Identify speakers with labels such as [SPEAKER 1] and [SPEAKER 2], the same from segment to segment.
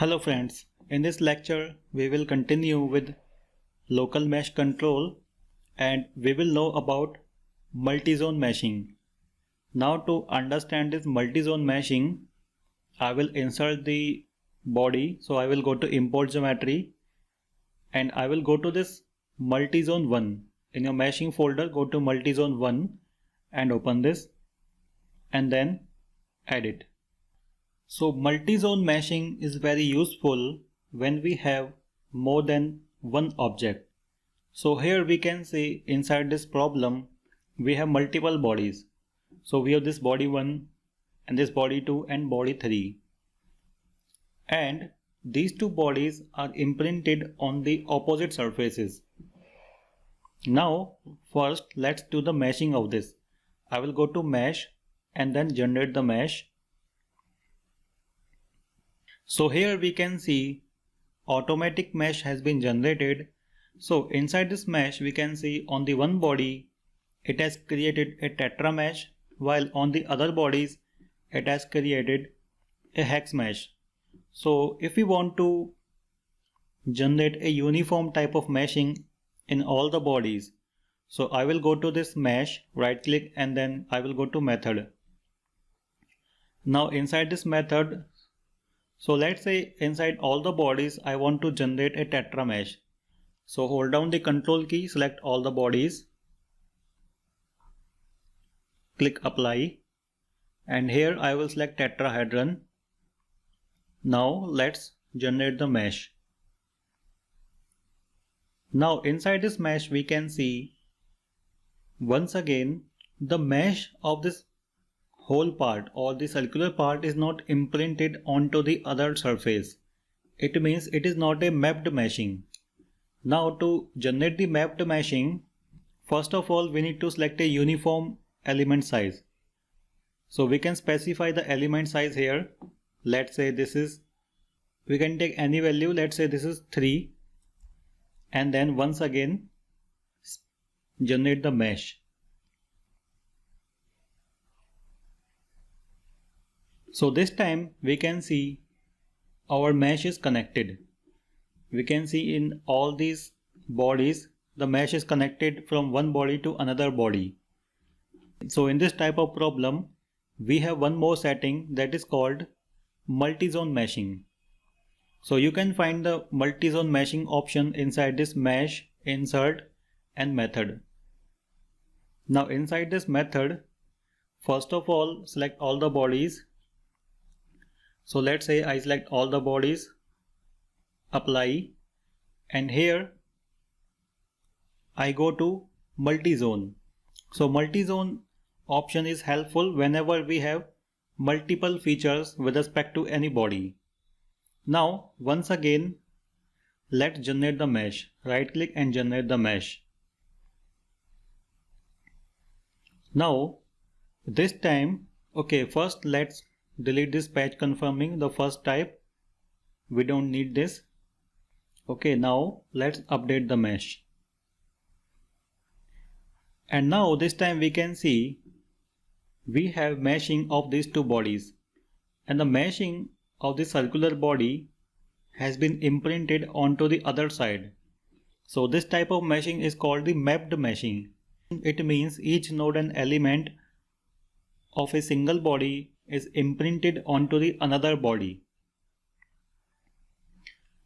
[SPEAKER 1] Hello friends, in this lecture we will continue with local mesh control and we will know about multi-zone meshing. Now to understand this multi-zone meshing, I will insert the body. So I will go to import geometry and I will go to this multi-zone 1. In your meshing folder, go to multi-zone 1 and open this and then edit. So multi-zone meshing is very useful when we have more than one object. So here we can see inside this problem we have multiple bodies. So we have this body 1 and this body 2 and body 3. And these two bodies are imprinted on the opposite surfaces. Now first let's do the meshing of this. I will go to mesh and then generate the mesh. So here we can see automatic mesh has been generated. So inside this mesh we can see on the one body it has created a tetra mesh, while on the other bodies it has created a hex mesh. So if we want to generate a uniform type of meshing in all the bodies, so I will go to this mesh, right click, and then I will go to method. Now inside this method, so let's say inside all the bodies I want to generate a tetra mesh. So hold down the control key, select all the bodies, click apply, and here I will select tetrahedron. Now let's generate the mesh. Now inside this mesh we can see once again the mesh of this whole part or the circular part is not imprinted onto the other surface. It means it is not a mapped meshing. Now to generate the mapped meshing, first of all we need to select a uniform element size. So we can specify the element size here. Let's say this is, we can take any value, let's say this is 3, and then once again generate the mesh. So this time we can see our mesh is connected. We can see in all these bodies the mesh is connected from one body to another body. So in this type of problem we have one more setting that is called multi-zone meshing. So you can find the multi-zone meshing option inside this mesh, insert and method. Now inside this method, first of all select all the bodies. So let's say I select all the bodies, apply, and here I go to multi-zone. So multi-zone option is helpful whenever we have multiple features with respect to any body. Now once again let's generate the mesh. Right click and generate the mesh. Now this time, okay, first let's delete this patch confirming the first type. We don't need this. Okay, now let's update the mesh. And now this time we can see we have meshing of these two bodies, and the meshing of the circular body has been imprinted onto the other side. So this type of meshing is called the mapped meshing. It means each node and element of a single body is imprinted onto the another body.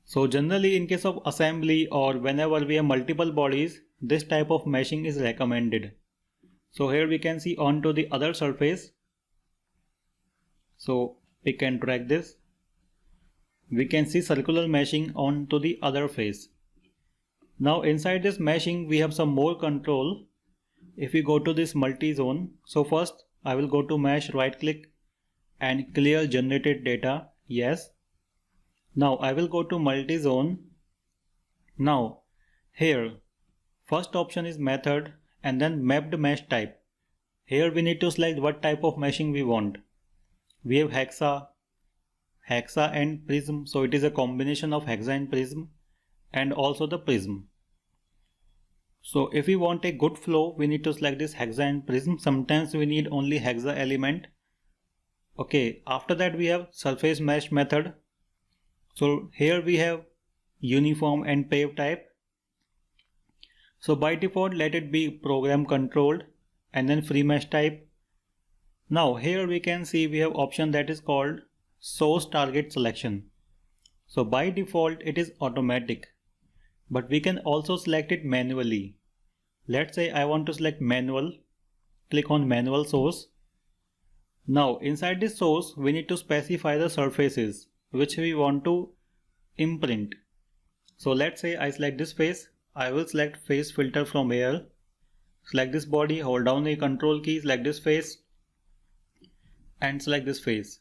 [SPEAKER 1] So generally in case of assembly or whenever we have multiple bodies, this type of meshing is recommended. So here we can see onto the other surface. So we can drag this. We can see circular meshing onto the other face. Now inside this meshing we have some more control. If we go to this multi-zone, so first I will go to mesh, right click and clear generated data, yes. Now I will go to multi-zone. Now here first option is method and then mapped mesh type. Here we need to select what type of meshing we want. We have hexa and prism, so it is a combination of hexa and prism, and also the prism. So if we want a good flow, we need to select this hexa and prism. Sometimes we need only hexa element. Okay, after that we have surface mesh method. So here we have uniform and pave type. So by default let it be program controlled and then free mesh type. Now here we can see we have option that is called source target selection. So by default it is automatic, but we can also select it manually. Let's say I want to select manual. Click on manual source. Now inside this source we need to specify the surfaces which we want to imprint. So let's say I select this face. I will select face filter from here. Select this body, hold down the control key, select this face and select this face.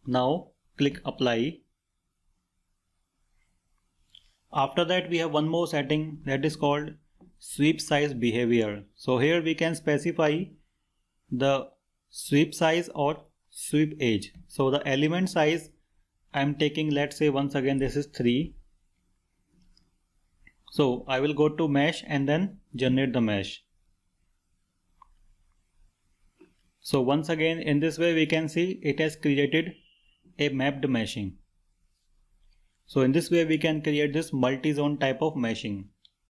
[SPEAKER 1] Now click apply. After that we have one more setting that is called sweep size behavior. So here we can specify the sweep size or sweep edge. So the element size I am taking, let's say once again this is 3. So I will go to mesh and then generate the mesh. So once again in this way we can see it has created a mapped meshing. So in this way we can create this multi-zone type of meshing.